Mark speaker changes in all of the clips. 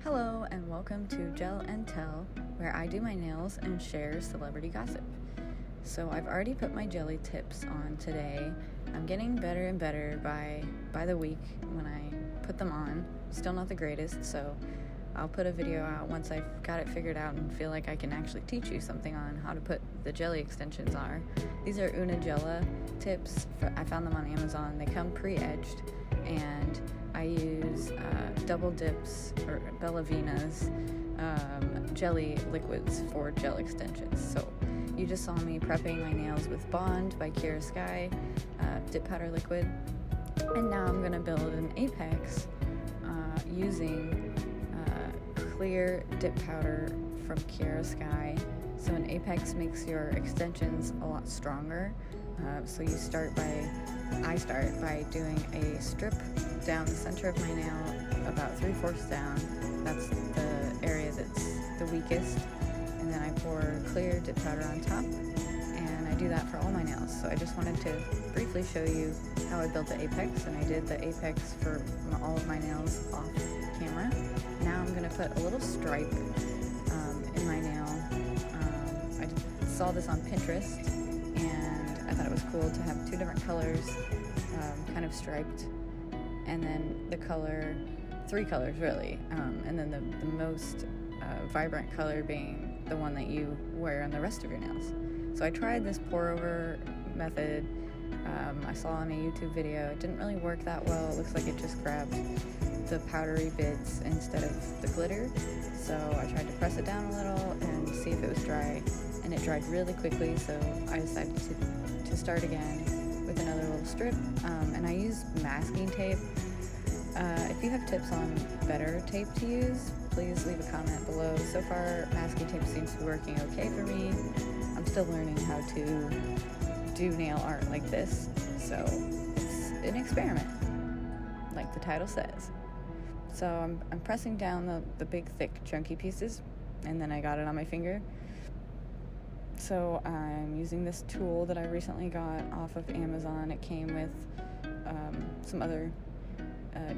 Speaker 1: Hello and welcome to Gel and Tell, where I do my nails and share celebrity gossip. So I've already put my jelly tips on today. I'm getting better and better by the week when I put them on. Still not the greatest, so I'll put a video out once I've got it figured out and feel like I can actually teach you something on how to put the jelly extensions on. These are Una Gela tips. I found them on Amazon. They come pre-edged, and I use double dips or Bella Vina's jelly liquids for gel extensions. So you just saw me prepping my nails with Bond by Kira Sky dip powder liquid, and now I'm going to build an apex using clear dip powder from Kira Sky. So an apex makes your extensions a lot stronger. So I start by doing a strip down the center of my nail, about 3/4 down. That's the area that's the weakest. And then I pour clear dip powder on top, and I do that for all my nails. So I just wanted to briefly show you how I built the apex, and I did the apex for all of my nails off camera. Now I'm going to put a little stripe in my nail. I saw this on Pinterest, and I thought it was cool to have two different colors kind of striped, and then three colors really, and then the most vibrant color being the one that you wear on the rest of your nails. So I tried this pour over method I saw on a YouTube video. It didn't really work that well. It looks like it just grabbed the powdery bits instead of the glitter. So I tried to press it down a little and see if it was dry, and it dried really quickly, so I decided to start again with another little strip, and I used masking tape. If you have tips on better tape to use, please leave a comment below. So far, masking tape seems to be working okay for me. I'm still learning how to do nail art like this, so it's an experiment, like the title says. So I'm pressing down the big, thick, chunky pieces, and then I got it on my finger. So I'm using this tool that I recently got off of Amazon. It came with some other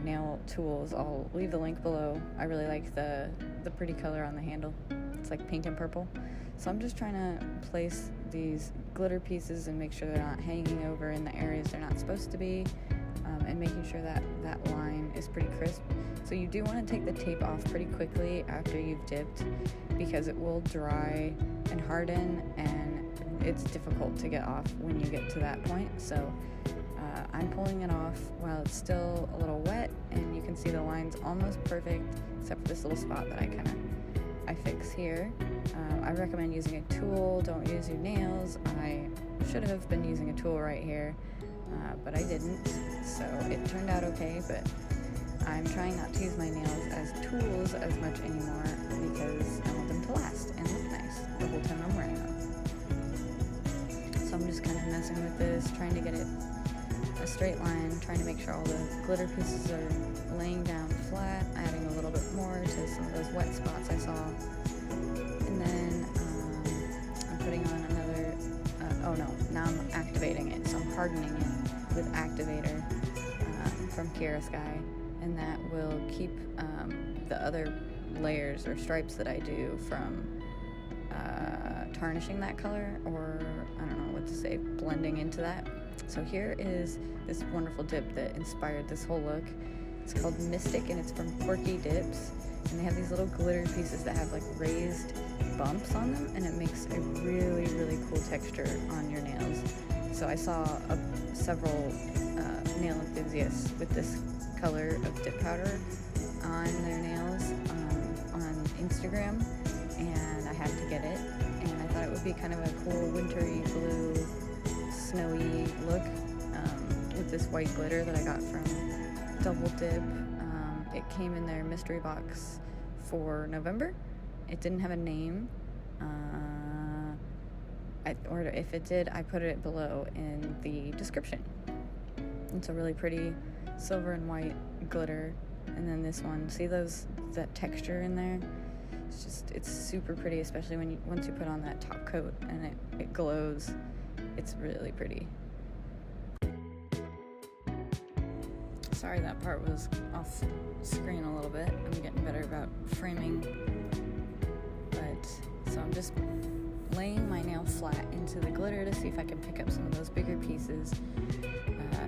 Speaker 1: nail tools. I'll leave the link below. I really like the pretty color on the handle. It's like pink and purple. So I'm just trying to place these glitter pieces and make sure they're not hanging over in the areas they're not supposed to be, and making sure that that line is pretty crisp. So you do want to take the tape off pretty quickly after you've dipped, because it will dry and harden, and it's difficult to get off when you get to that point. So I'm pulling it off while it's still a little wet, and you can see the line's almost perfect except for this little spot that I fix here. I recommend using a tool. Don't use your nails. I should have been using a tool right here, but I didn't, so it turned out okay. But I'm trying not to use my nails as tools as much anymore, because I want them to last and look nice the whole time I'm wearing them. So I'm just kind of messing with this, trying to get it a straight line, trying to make sure all the glitter pieces are laying down flat, adding a little bit more to some of those wet spots I saw. And then I'm putting on another, now I'm activating it. So I'm hardening it with activator from Kira Sky, and that will keep the other layers or stripes that I do from tarnishing that color, or I don't know what to say, blending into that. So here is this wonderful dip that inspired this whole look. It's called Mystic, and it's from Quirky Dips, and they have these little glitter pieces that have like raised bumps on them, and it makes a really, really cool texture on your nails. So I saw several nail enthusiasts with this color of dip powder on their nails on Instagram, and I had to get it, and I thought it would be kind of a cool wintry blue snowy look with this white glitter that I got from Double Dip. It came in their mystery box for November. It didn't have a name, or if it did, I put it below in the description. It's a really pretty silver and white glitter. And then this one, see that texture in there? It's super pretty, especially once you put on that top coat and it glows. It's really pretty. Sorry that part was off screen a little bit. I'm getting better about framing. So I'm just laying my nail flat into the glitter to see if I can pick up some of those bigger pieces.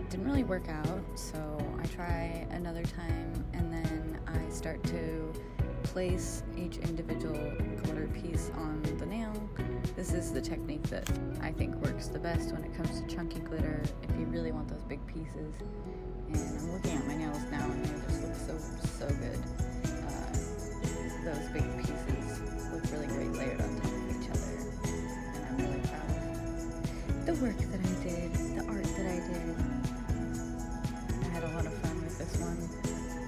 Speaker 1: Didn't really work out, so I try another time, and then I start to place each individual glitter piece on the nail. This is the technique that I think works the best when it comes to chunky glitter, if you really want those big pieces. And I'm looking at my nails now, and they just look so good. Those big pieces look really great layered on top of each other, and I'm really proud of the work that I did, the art that I did. I had a lot of fun with this one,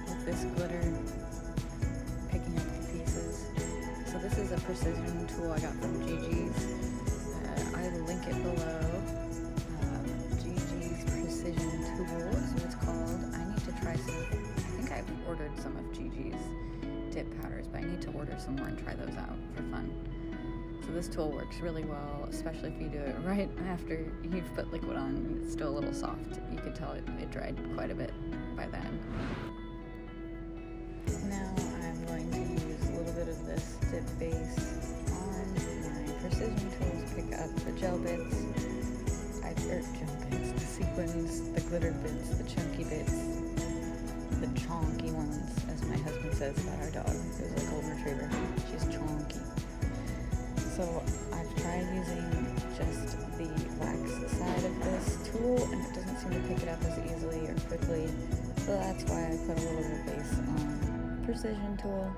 Speaker 1: with this glitter, picking up the pieces. So this is a precision tool I got from Gigi's. I will link it below. Gigi's precision tool is what it's called. I need to try some. I think I've ordered some of Gigi's dip powders, but I need to order some more and try those out for fun. So this tool works really well, especially if you do it right after you've put liquid on. It's still a little soft. You could tell it dried quite a bit by then. Now I'm going to use a little bit of this dip base on my precision tools, pick up the gel bits, the sequins, the glitter bits, the chunky bits, the chonky ones, as my husband says about our dog, who's a golden retriever. She's chonky. So I've tried using just the wax side of this tool, and it doesn't seem to pick it up as easily or quickly. So that's why I put a little bit of base on precision tool.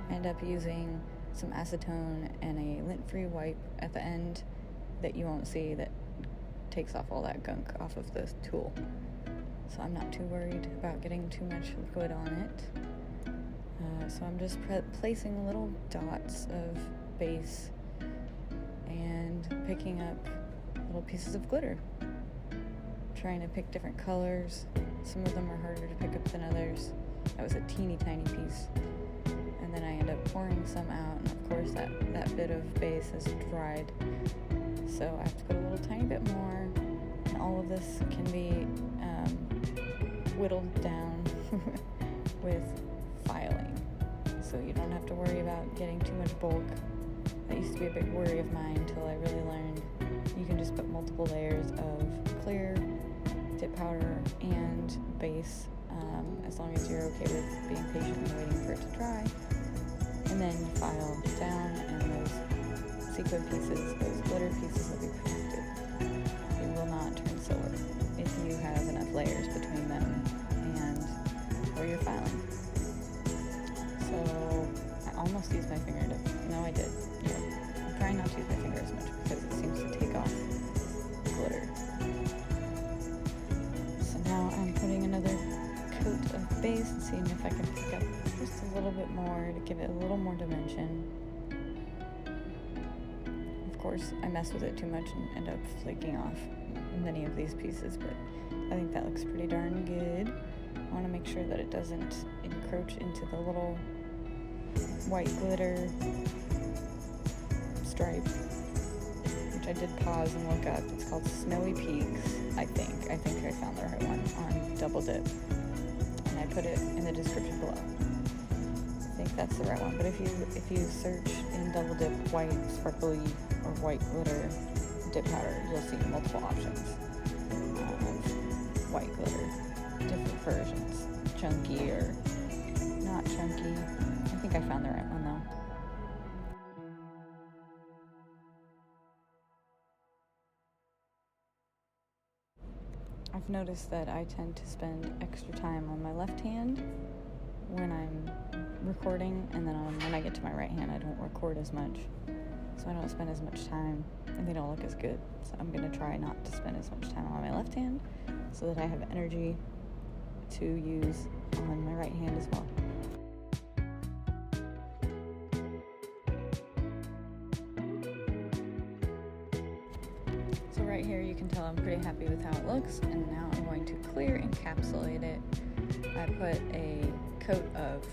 Speaker 1: I end up using some acetone and a lint-free wipe at the end that you won't see, that takes off all that gunk off of the tool. So I'm not too worried about getting too much liquid on it. So I'm just placing little dots of base and picking up little pieces of glitter. Trying to pick different colors. Some of them are harder to pick up than others. That was a teeny tiny piece. And then I end up pouring some out, and of course that bit of base has dried. So I have to put a little tiny bit more, and all of this can be whittled down with filing. So you don't have to worry about getting too much bulk. That used to be a big worry of mine until I really learned you can just put multiple layers of clear dip powder and base, as long as you're okay with being patient and waiting for it to dry. And then you file down, and those sequin pieces, those glitter pieces will be protected. They will not turn silver if you have enough layers between them and where you're filing. So I almost used my finger to, no I did. I'm trying not to use my finger as much because it seems to take off glitter. So now I'm putting another coat of base and seeing if I can pick up just a little bit more to give it a little more dimension. Of course, I mess with it too much and end up flaking off many of these pieces, but I think that looks pretty darn good. I want to make sure that it doesn't encroach into the little white glitter stripe, which I did pause and look up. It's called Snowy Peaks, I think. I think I found the right one on Double Dip, and I put it in the description below. I think that's the right one, but if you search in Double Dip white sparkly or white glitter dip powder, you'll see multiple options of white glitter, different versions, chunky or not chunky. I think I found the right one though. I've noticed that I tend to spend extra time on my left hand when I'm recording, and then when I get to my right hand, I don't record as much, so I don't spend as much time, and they don't look as good. So I'm going to try not to spend as much time on my left hand so that I have energy to use on my right hand as well. So right here you can tell I'm pretty happy with how it looks, and now I'm going to clear encapsulate it. I put a coat of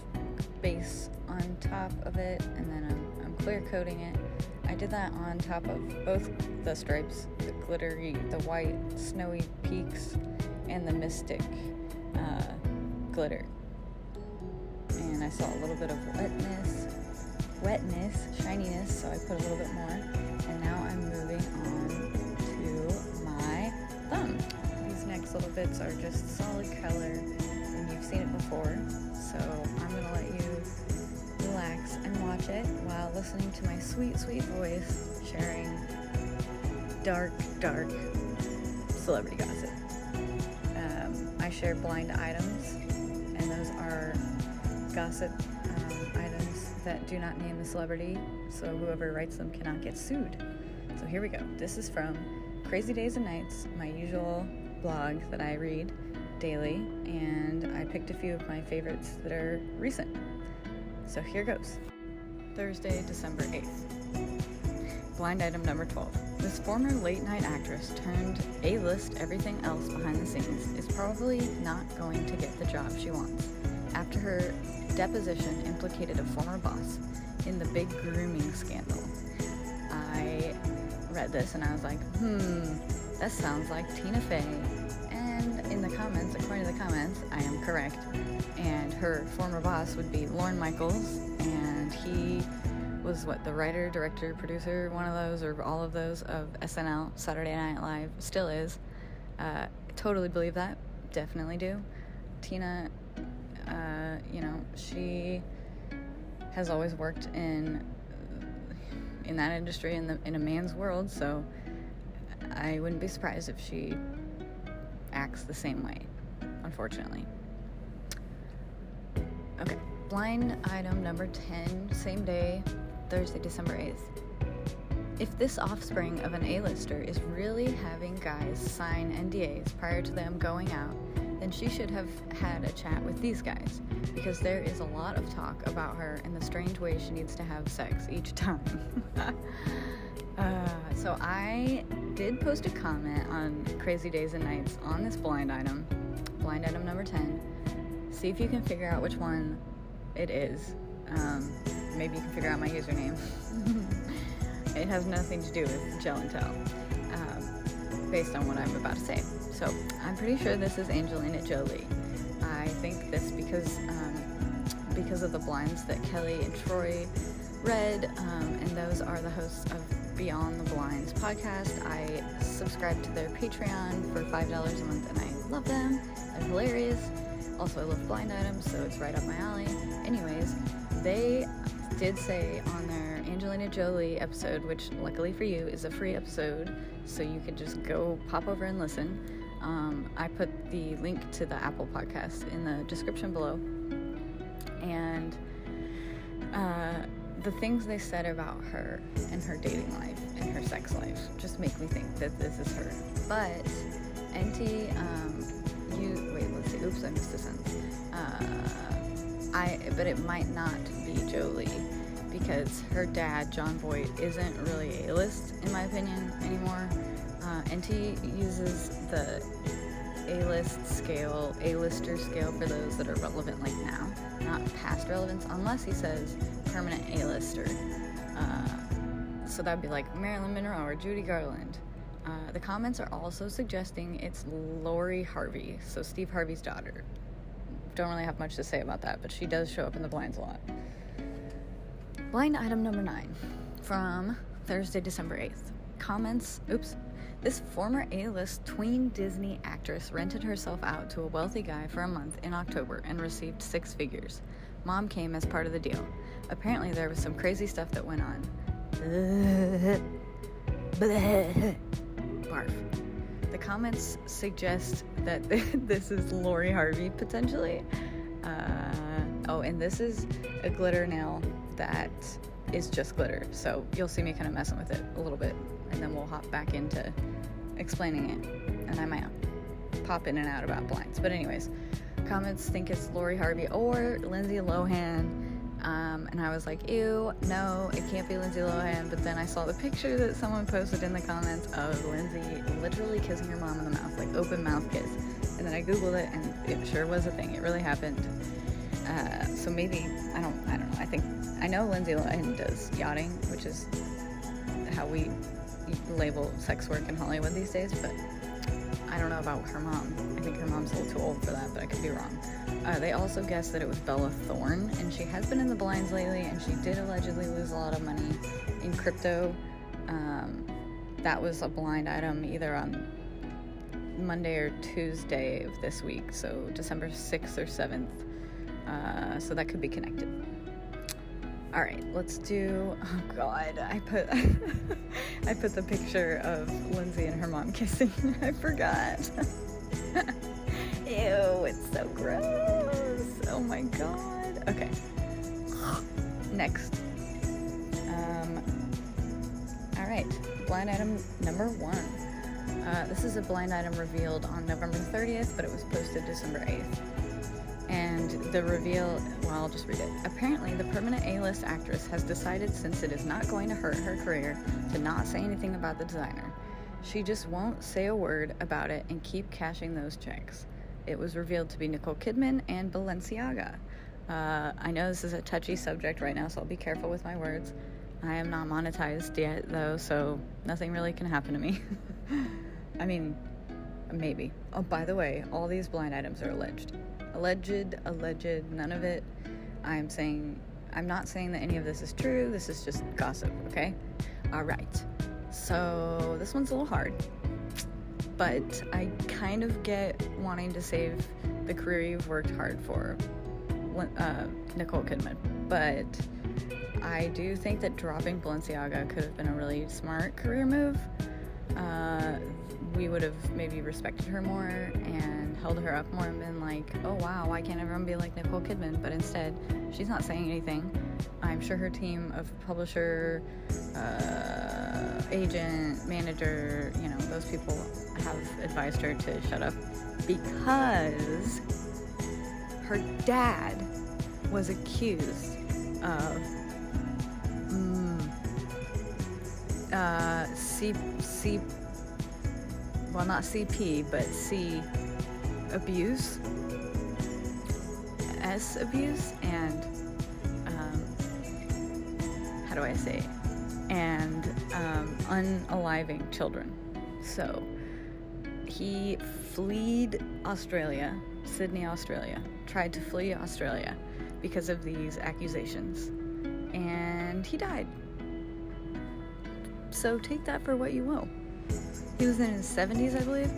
Speaker 1: base on top of it, and then I'm clear coating it. I did that on top of both the stripes, the glittery, the white snowy peaks, and the mystic glitter. And I saw a little bit of wetness, shininess, so I put a little bit more. And now I'm moving on to my thumb. These next little bits are just solid color, and you've seen it before. So I'm gonna let you relax and watch it while listening to my sweet, sweet voice sharing dark celebrity gossip. I share blind items, and those are gossip items that do not name the celebrity, so whoever writes them cannot get sued. So here we go. This is from Crazy Days and Nights, my usual blog that I read daily, and I picked a few of my favorites that are recent. So here goes. Thursday, December 8th. Blind item number 12. This former late-night actress turned A-list everything else behind the scenes is probably not going to get the job she wants after her deposition implicated a former boss in the big grooming scandal. I read this and I was like, that sounds like Tina Fey. And in the comments, according to the comments, I am correct. And her former boss would be Lorne Michaels, and he was the writer, director, producer, one of those or all of those of SNL, Saturday Night Live, still is. Totally believe that, definitely do. Tina, she has always worked in that industry, in a man's world, so I wouldn't be surprised if she acts the same way, unfortunately. Okay, blind item number 10, same day, Thursday, December 8th. If this offspring of an A-lister is really having guys sign NDAs prior to them going out, then she should have had a chat with these guys, because there is a lot of talk about her and the strange way she needs to have sex each time. So I did post a comment on Crazy Days and Nights on this blind item number 10. See if you can figure out which one it is. Maybe you can figure out my username. It has nothing to do with Gel and Tell, based on what I'm about to say. So I'm pretty sure this is Angelina Jolie. I think this because of the blinds that Kelly and Troy read, and those are the hosts of Beyond the Blinds podcast. I subscribe to their Patreon for $5 a month, and I love them. They're hilarious. Also, I love blind items, so it's right up my alley. Anyways, they did say on their Angelina Jolie episode, which luckily for you is a free episode, so you could just go pop over and listen. I put the link to the Apple podcast in the description below. And the things they said about her and her dating life and her sex life just make me think that this is her. But NT, let's see. Oops, I missed a sentence. But it might not be Jolie, because her dad, John Voight, isn't really A-list, in my opinion, anymore. NT uses the A-lister scale for those that are relevant like now, not past relevance, unless he says permanent A-lister. So that'd be like Marilyn Monroe or Judy Garland. The comments are also suggesting it's Lori Harvey, so Steve Harvey's daughter. Don't really have much to say about that, but she does show up in the blinds a lot. Blind item number 9 from Thursday, December 8th. Comments, this former A-list tween Disney actress rented herself out to a wealthy guy for a month in October and received 6 figures. Mom came as part of the deal. Apparently there was some crazy stuff that went on. Barf. The comments suggest that this is Lori Harvey, potentially. And this is a glitter nail that is just glitter. So you'll see me kind of messing with it a little bit, and then we'll hop back into explaining it. And I might pop in and out about blinds. But anyways, comments think it's Lori Harvey or Lindsay Lohan. And I was like, ew, no, it can't be Lindsay Lohan. But then I saw the picture that someone posted in the comments of Lindsay literally kissing her mom in the mouth, like open mouth kiss. And then I Googled it, and it sure was a thing. It really happened. So maybe, I don't know. I know Lindsay Lohan does yachting, which is how we label sex work in Hollywood these days. But I don't know about her mom. I think her mom's a little too old for that, but I could be wrong. They also guessed that it was Bella Thorne, and she has been in the blinds lately, and she did allegedly lose a lot of money in crypto. That was a blind item either on Monday or Tuesday of this week, so December 6th or 7th. So that could be connected. All right, let's do, oh God, I put the picture of Lindsay and her mom kissing. I forgot. Ew, it's so gross. Oh my God. Okay. Next. All right, blind item number 1. This is a blind item revealed on November 30th, but it was posted December 8th. And the reveal, well, I'll just read it. Apparently, the permanent A-list actress has decided, since it is not going to hurt her career, to not say anything about the designer. She just won't say a word about it and keep cashing those checks. It was revealed to be Nicole Kidman and Balenciaga. I know this is a touchy subject right now, so I'll be careful with my words. I am not monetized yet, though, so nothing really can happen to me. I mean, maybe. Oh, by the way, all these blind items are alleged, none of it. I'm not saying that any of this is true. This is just gossip, okay? All right. So this one's a little hard, but I kind of get wanting to save the career you've worked hard for, Nicole Kidman. But I do think that dropping Balenciaga could have been a really smart career move. We would have maybe respected her more and held her up more and been like, oh wow, why can't everyone be like Nicole Kidman? But instead, she's not saying anything. I'm sure her team of publisher, agent, manager, those people have advised her to shut up because her dad was accused of not CP, but C abuse, S abuse, and how do I say? And unaliving children. So he fled Australia, Sydney, Australia, tried to flee Australia because of these accusations, and he died. So take that for what you will. He was in his 70s, I believe,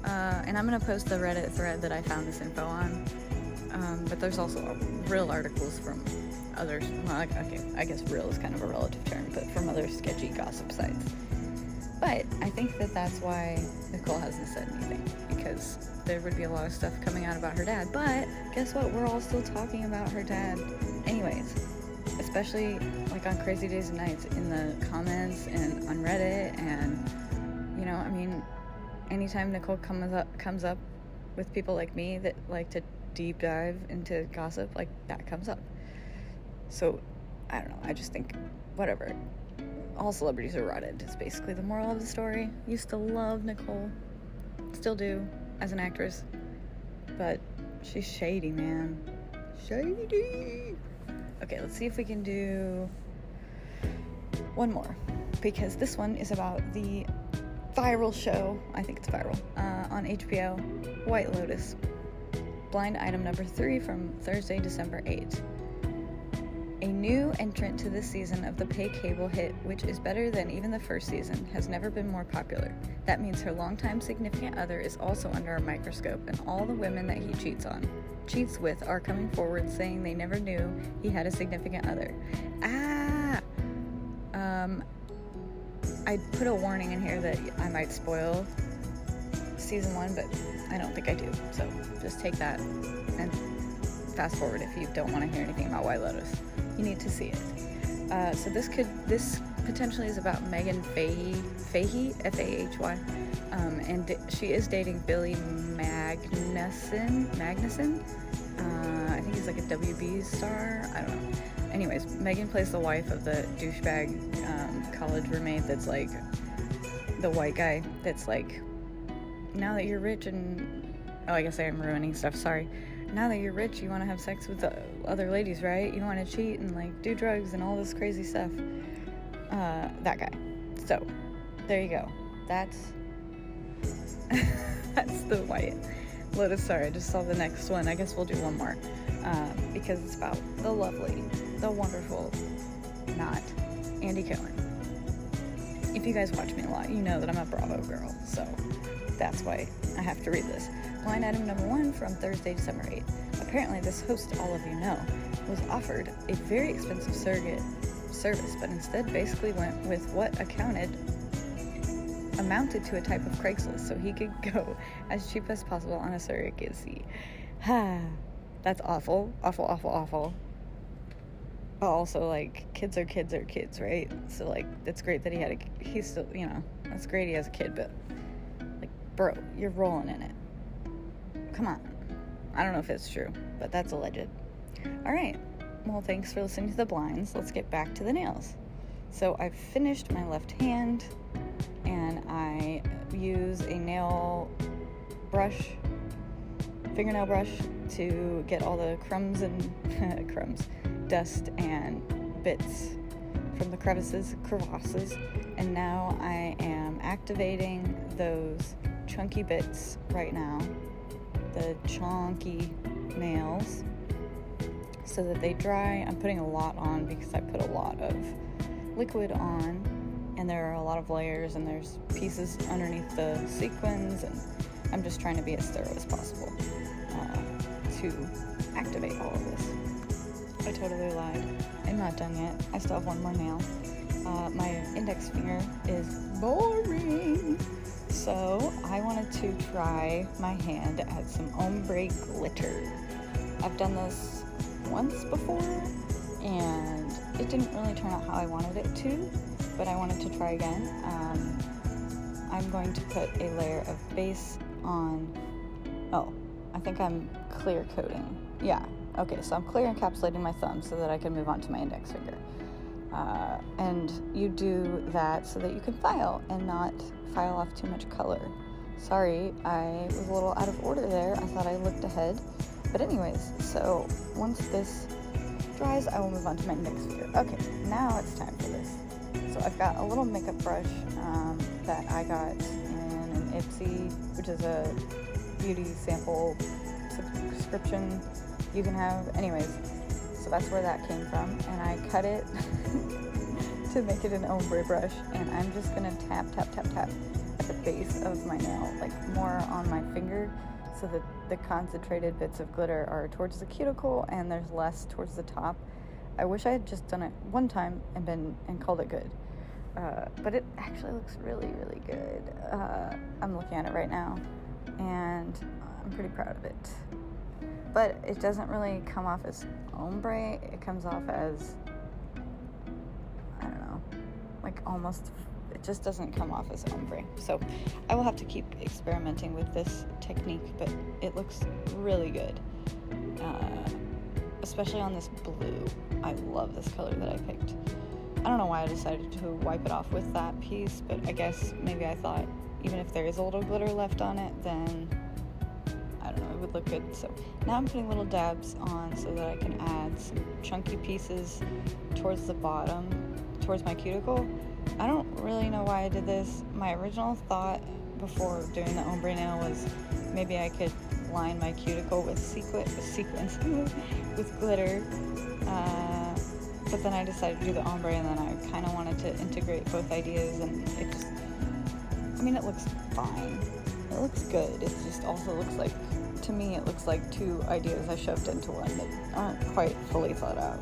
Speaker 1: and I'm going to post the Reddit thread that I found this info on, but there's also real articles from others, well, okay, I guess real is kind of a relative term, but from other sketchy gossip sites. But I think that that's why Nicole hasn't said anything, because there would be a lot of stuff coming out about her dad, but guess what, we're all still talking about her dad anyways, especially like on Crazy Days and Nights in the comments and on Reddit, and I mean, anytime Nicole comes up with people like me that like to deep dive into gossip, like that comes up. So, I don't know, I just think, whatever. All celebrities are rotted is basically the moral of the story. Used to love Nicole. Still do, as an actress. But she's shady, man. Shady! Okay, let's see if we can do one more. Because this one is about the viral show, I think it's viral, on HBO, White Lotus. Blind item number 3 from Thursday, December 8th. A new entrant to this season of the pay cable hit, which is better than even the first season, has never been more popular. That means her longtime significant other is also under a microscope, and all the women that he cheats with are coming forward saying they never knew he had a significant other. I put a warning in here that I might spoil season 1, but I don't think I do. So just take that and fast forward if you don't want to hear anything about White Lotus. You need to see it. So this potentially is about Megan Fahey, F-A-H-Y, and she is dating Billy Magnuson. I think he's like a WB star. I don't know. Anyways, Megan plays the wife of the douchebag college roommate that's like the white guy that's like, now that you're rich and... Oh, I guess I am ruining stuff, sorry. Now that you're rich, you want to have sex with the other ladies, right? You want to cheat and like do drugs and all this crazy stuff. That guy. So, there you go. That's That's the white lotus. Sorry, I just saw the next one. I guess we'll do one more because it's about the lovely, the wonderful, not Andy Cohen. If you guys watch me a lot, you know that I'm a Bravo girl, so that's why I have to read this. Line item number 1 from Thursday, December 8th. Apparently, this host, all of you know, was offered a very expensive surrogate service, but instead basically went with what amounted to a type of Craigslist, so he could go as cheap as possible on a surrogacy. That's awful, awful, awful, awful. But also, like, kids are kids, right? So, like, it's great that he's still, you know, that's great he has a kid, but, like, bro, you're rolling in it. Come on. I don't know if it's true, but that's alleged. All right. Well, thanks for listening to the blinds. Let's get back to the nails. So I've finished my left hand, and I use a fingernail brush to get all the crumbs and dust and bits from the crevasses, and now I am activating those chunky bits right now, the chunky nails, so that they dry. I'm putting a lot on because I put a lot of liquid on, and there are a lot of layers, and there's pieces underneath the sequins, and I'm just trying to be as thorough as possible to activate all of this. I totally lied. I'm not done yet. I still have one more nail. My index finger is boring. So I wanted to try my hand to add some ombre glitter. I've done this once before, and it didn't really turn out how I wanted it to, but I wanted to try again. I'm going to put a layer of base on, I think I'm clear coating. Yeah, okay, so I'm clear encapsulating my thumb so that I can move on to my index finger. And you do that so that you can file and not file off too much color. Sorry, I was a little out of order there. I thought I looked ahead. But anyways, so once this dries, I will move on to my index finger. Okay, now it's time for this. So I've got a little makeup brush that I got in an Ipsy, which is a beauty sample subscription you can have. Anyways, so that's where that came from, and I cut it to make it an ombre brush, and I'm just gonna tap at the base of my nail, like more on my finger, so that the concentrated bits of glitter are towards the cuticle and there's less towards the top. I wish I had just done it one time and called it good, but it actually looks really, really good. I'm looking at it right now, and I'm pretty proud of it. But it doesn't really come off as ombre. It comes off as, I don't know, like almost, it just doesn't come off as ombre. So I will have to keep experimenting with this technique, but it looks really good. Especially on this blue. I love this color that I picked. I don't know why I decided to wipe it off with that piece, but I guess maybe I thought even if there is a little glitter left on it, then I don't know, it would look good. So now I'm putting little dabs on so that I can add some chunky pieces towards the bottom, towards my cuticle. I don't really know why I did this. My original thought before doing the ombre nail was maybe I could line my cuticle with sequins with glitter. But then I decided to do the ombre, and then I kind of wanted to integrate both ideas, and it just, I mean, it looks fine. It looks good. It just also looks like, to me, it looks like two ideas I shoved into one that aren't quite fully thought out.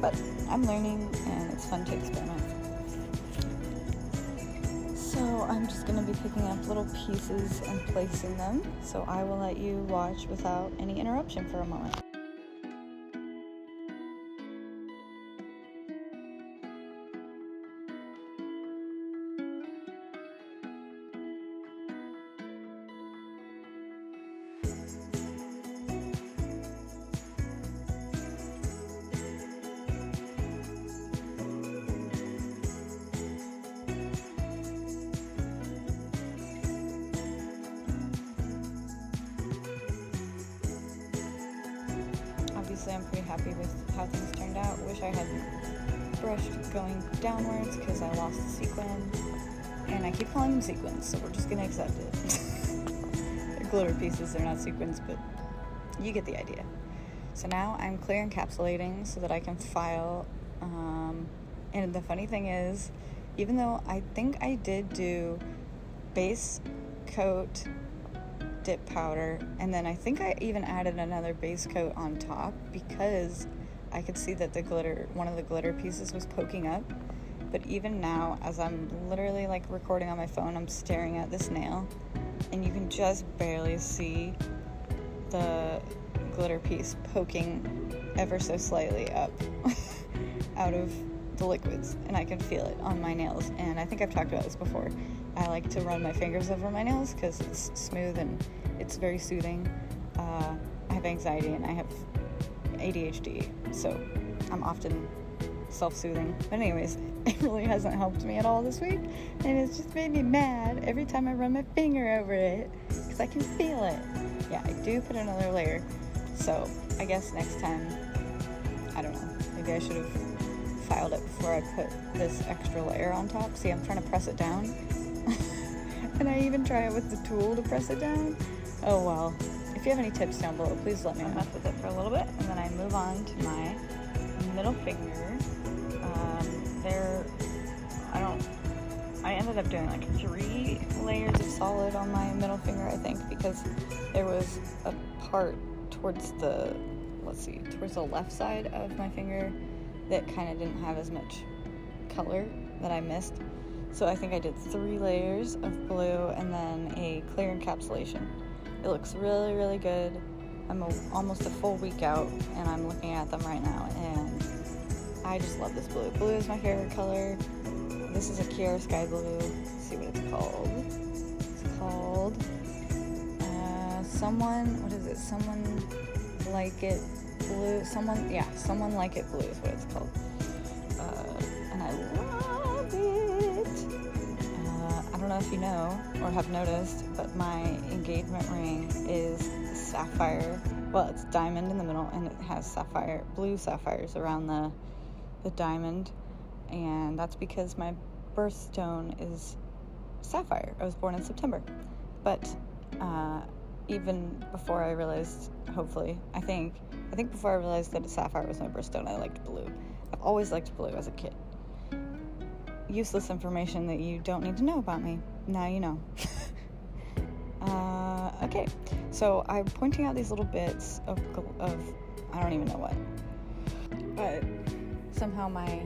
Speaker 1: But I'm learning, and it's fun to experiment. So I'm just going to be picking up little pieces and placing them. So I will let you watch without any interruption for a moment. Obviously, I'm pretty happy with how things turned out. Wish I hadn't brushed going downwards because I lost the sequin. and I keep calling them sequins, so we're just gonna accept it. They're glitter pieces, they're not sequins, but you get the idea. So now I'm clear encapsulating so that I can file, and the funny thing is, even though I think I did do base coat, dip powder, and then I think I even added another base coat on top because I could see that one of the glitter pieces was poking up. But even now, as I'm literally like recording on my phone, I'm staring at this nail, and you can just barely see the glitter piece poking ever so slightly up out of the liquids, and I can feel it on my nails. And I think I've talked about this before. I like to run my fingers over my nails because it's smooth and it's very soothing. I have anxiety and I have ADHD, so I'm often self-soothing. But anyways, it really hasn't helped me at all this week, and it's just made me mad every time I run my finger over it because I can feel it. Yeah, I do put another layer, so I guess next time, I don't know, maybe I should have filed it before I put this extra layer on top. See, I'm trying to press it down and I even try it with the tool to press it down. Oh well. If you have any tips down below, please let me know. I mess with it for a little bit, and then I move on to my middle finger. I ended up doing like 3 layers of solid on my middle finger, I think, because there was a part towards the left side of my finger that kind of didn't have as much color that I missed. So I think I did 3 layers of blue and then a clear encapsulation. It looks really, really good. I'm almost a full week out, and I'm looking at them right now, and I just love this blue. Blue is my favorite color. This is a Kiara Sky Blue. Let's see what it's called. It's called Someone Like It Blue. Someone Like It Blue is what it's called. And I love it. I don't know if you know or have noticed, but my engagement ring is sapphire. Well, it's diamond in the middle, and it has blue sapphires around the diamond, and that's because my birthstone is sapphire. I was born in September, but even before I realized, I think before I realized that sapphire was my birthstone, I liked blue. I've always liked blue as a kid. Useless information that you don't need to know about me. Now you know. Okay, so I'm pointing out these little bits of I don't even know what, but somehow my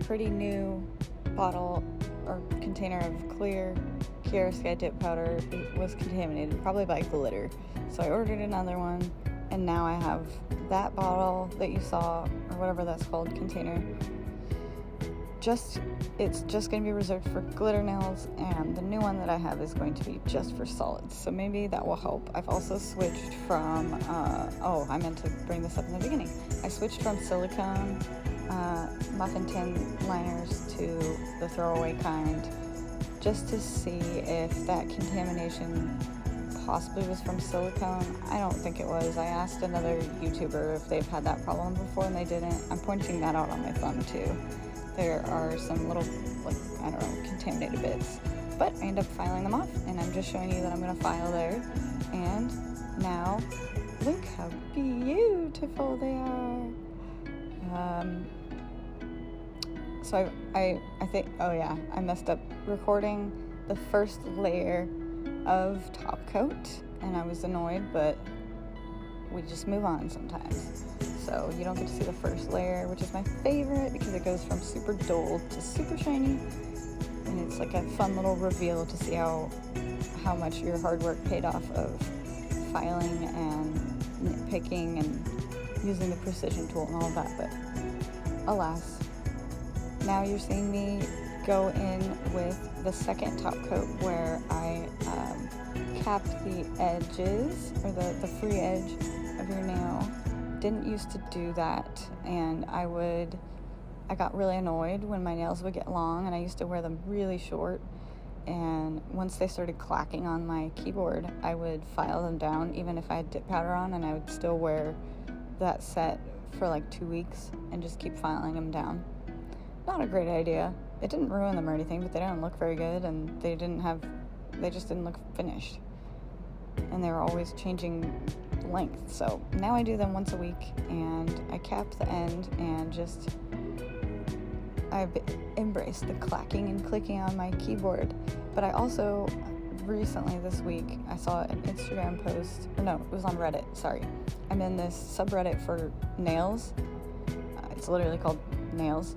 Speaker 1: pretty new bottle or container of clear Kiara Sky dip powder was contaminated, probably by glitter. So I ordered another one, and now I have that bottle that you saw, or whatever that's called, container. It's just going to be reserved for glitter nails, and the new one that I have is going to be just for solids. So maybe that will help. I've also switched from, I meant to bring this up in the beginning. I switched from silicone muffin tin liners to the throwaway kind, just to see if that contamination possibly was from silicone. I don't think it was. I asked another YouTuber if they've had that problem before, and they didn't. I'm pointing that out on my thumb too. There are some little, contaminated bits, but I end up filing them off, and I'm just showing you that I'm going to file there. And now, look how beautiful they are. So I think, I messed up recording the first layer of top coat, and I was annoyed, but we just move on sometimes. So you don't get to see the first layer, which is my favorite because it goes from super dull to super shiny, and it's like a fun little reveal to see how much your hard work paid off of filing and nitpicking and using the precision tool and all of that. But alas, now you're seeing me go in with the second top coat where I cap the edges, or the free edge of your nail. Didn't used to do that, and I got really annoyed when my nails would get long, and I used to wear them really short, and once they started clacking on my keyboard, I would file them down even if I had dip powder on, and I would still wear that set for like 2 weeks and just keep filing them down. Not a great idea. it didn't ruin them or anything, but they didn't look very good, and they just didn't look finished. And they were always changing length. So now I do them once a week, and I cap the end, and I've embraced the clacking and clicking on my keyboard. But I also recently this week I saw an Instagram post, or no, it was on Reddit, sorry. I'm in this subreddit for nails. It's literally called Nails.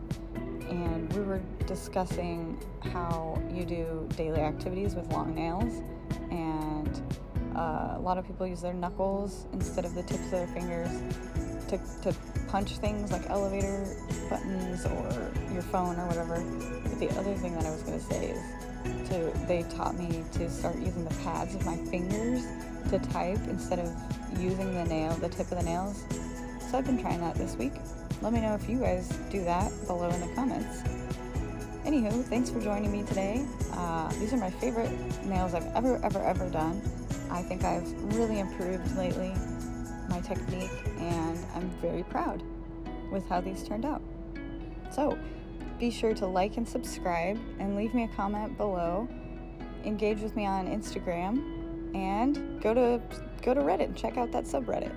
Speaker 1: And we were discussing how you do daily activities with long nails, and a lot of people use their knuckles instead of the tips of their fingers to punch things like elevator buttons or your phone or whatever. But the other thing that I was going to say is they taught me to start using the pads of my fingers to type instead of using the tip of the nails. So I've been trying that this week. Let me know if you guys do that below in the comments. Anywho, thanks for joining me today. These are my favorite nails I've ever done. I think I've really improved lately my technique, and I'm very proud with how these turned out. So be sure to like and subscribe, and leave me a comment below. Engage with me on Instagram, and go to Reddit and check out that subreddit.